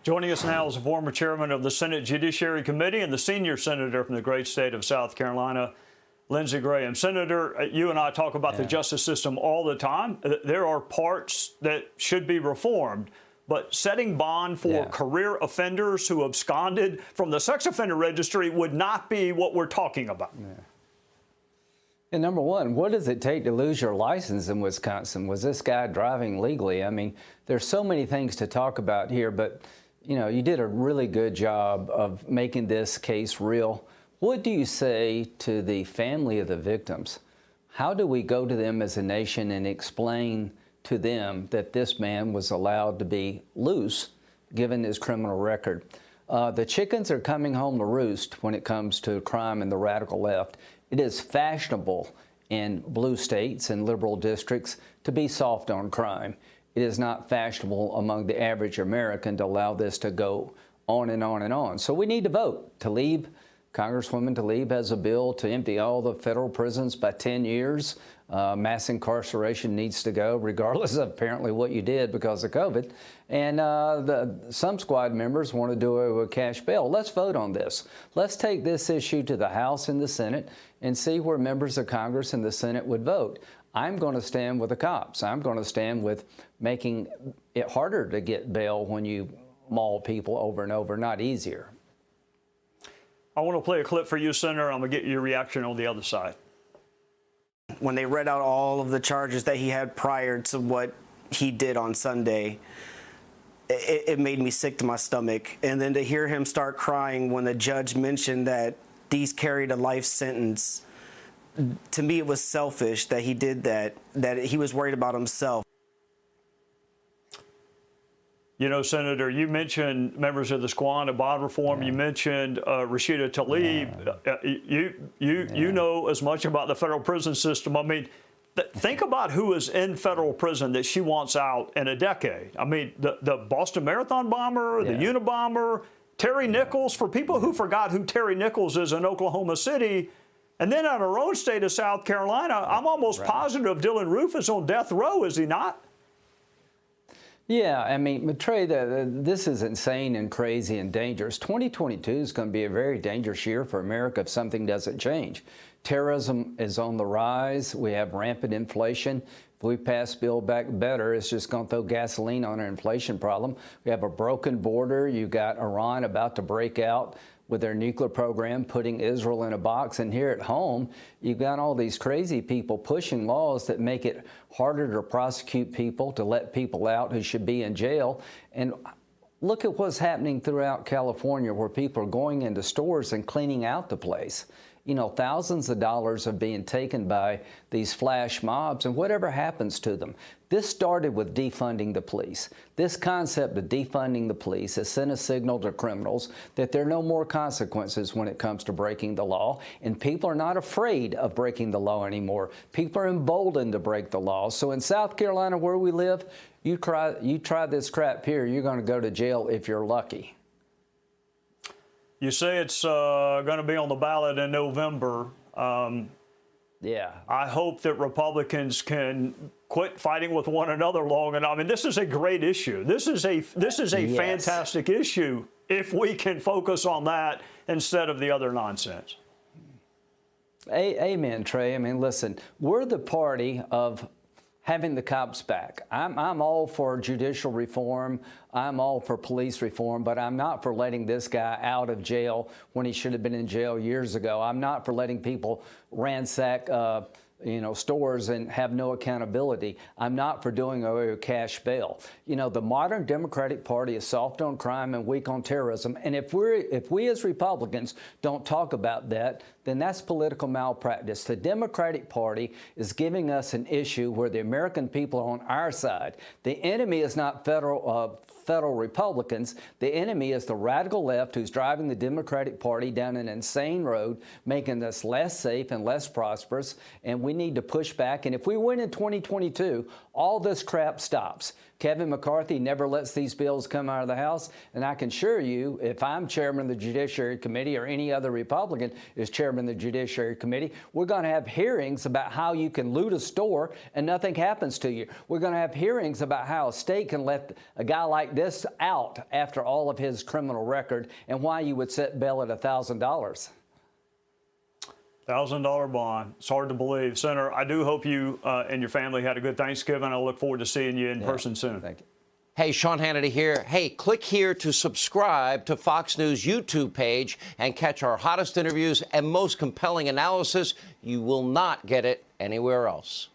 Joining us now is the former chairman of the Senate Judiciary Committee and the senior senator from the great state of South Carolina, Lindsey Graham. Senator, you and I talk about the justice system all the time. There are parts that should be reformed, but setting bond for career offenders who absconded from the sex offender registry would not be what we're talking about. And number one, what does it take to lose your license in Wisconsin? Was this guy driving legally? I mean, there's so many things to talk about here, but you know, you did a really good job of making this case real. What do you say to the family of the victims? How do we go to them as a nation and explain to them that this man was allowed to be loose, given his criminal record? The chickens are coming home to roost when it comes to crime in the radical left. It is fashionable in blue states and liberal districts to be soft on crime. It is not fashionable among the average American to allow this to go on and on and on. So we need to vote. Tlaib, Congresswoman Tlaib has a bill to empty all the federal prisons by 10 years. Mass incarceration needs to go, regardless of apparently what you did because of COVID. And some squad members want to do it with cash bail. Let's vote on this. Let's take this issue to the House and the Senate and see where members of Congress and the Senate would vote. I'm going to stand with the cops. I'm going to stand with making it harder to get bail when you maul people over and over, not easier. I want to play a clip for you, Senator. I'm going to get your reaction on the other side. When they read out all of the charges that he had prior to what he did on Sunday, it made me sick to my stomach. And then to hear him start crying when the judge mentioned that these carried a life sentence, to me it was selfish that he did that he was worried about himself. You know, Senator, you mentioned members of the squad and bond reform. You mentioned Rashida Tlaib. You know as much about the federal prison system. I mean, think about who is in federal prison that she wants out in a decade. I mean, the Boston Marathon bomber, the Unabomber, Terry Nichols. For people who forgot who Terry Nichols is in Oklahoma City, and then in our own state of South Carolina, I'm almost positive Dylan Roof is on death row, is he not? Yeah, I mean, Trey, this is insane and crazy and dangerous. 2022 is going to be a very dangerous year for America if something doesn't change. Terrorism is on the rise. We have rampant inflation. If we pass Build Back Better, it's just going to throw gasoline on our inflation problem. We have a broken border. You got Iran about to break out with their nuclear program, putting Israel in a box. And here at home, you've got all these crazy people pushing laws that make it harder to prosecute people, to let people out who should be in jail. And look at what's happening throughout California, where people are going into stores and cleaning out the place. You know, thousands of dollars are being taken by these flash mobs, and whatever happens to them. This started with defunding the police. This concept of defunding the police has sent a signal to criminals that there are no more consequences when it comes to breaking the law, and people are not afraid of breaking the law anymore. People are emboldened to break the law. So in South Carolina, where we live, you try this crap here, you're going to go to jail if you're lucky. You say it's going to be on the ballot in November. Yeah. I hope that Republicans can quit fighting with one another long enough. I mean, this is a great issue. This is a fantastic issue if we can focus on that instead of the other nonsense. Amen, Trey. I mean, listen, we're the party of having the cops back. I'm all for judicial reform. I'm all for police reform, but I'm not for letting this guy out of jail when he should have been in jail years ago. I'm not for letting people ransack stores and have no accountability. I'm not for doing away with cash bail. You know, the modern Democratic Party is soft on crime and weak on terrorism. And if we as Republicans don't talk about that, then that's political malpractice. The Democratic Party is giving us an issue where the American people are on our side. The enemy is not federal Republicans. The enemy is the radical left who's driving the Democratic Party down an insane road, making us less safe and less prosperous. And we we need to push back. And if we win in 2022, all this crap stops. Kevin McCarthy never lets these bills come out of the House. And I can assure you, if I'm chairman of the Judiciary Committee or any other Republican is chairman of the Judiciary Committee, we're going to have hearings about how you can loot a store and nothing happens to you. We're going to have hearings about how a state can let a guy like this out after all of his criminal record and why you would set bail at $1,000. $1,000 bond. It's hard to believe. Senator, I do hope you and your family had a good Thanksgiving. I look forward to seeing you in person soon. Thank you. Hey, Sean Hannity here. Hey, click here to subscribe to Fox News YouTube page and catch our hottest interviews and most compelling analysis. You will not get it anywhere else.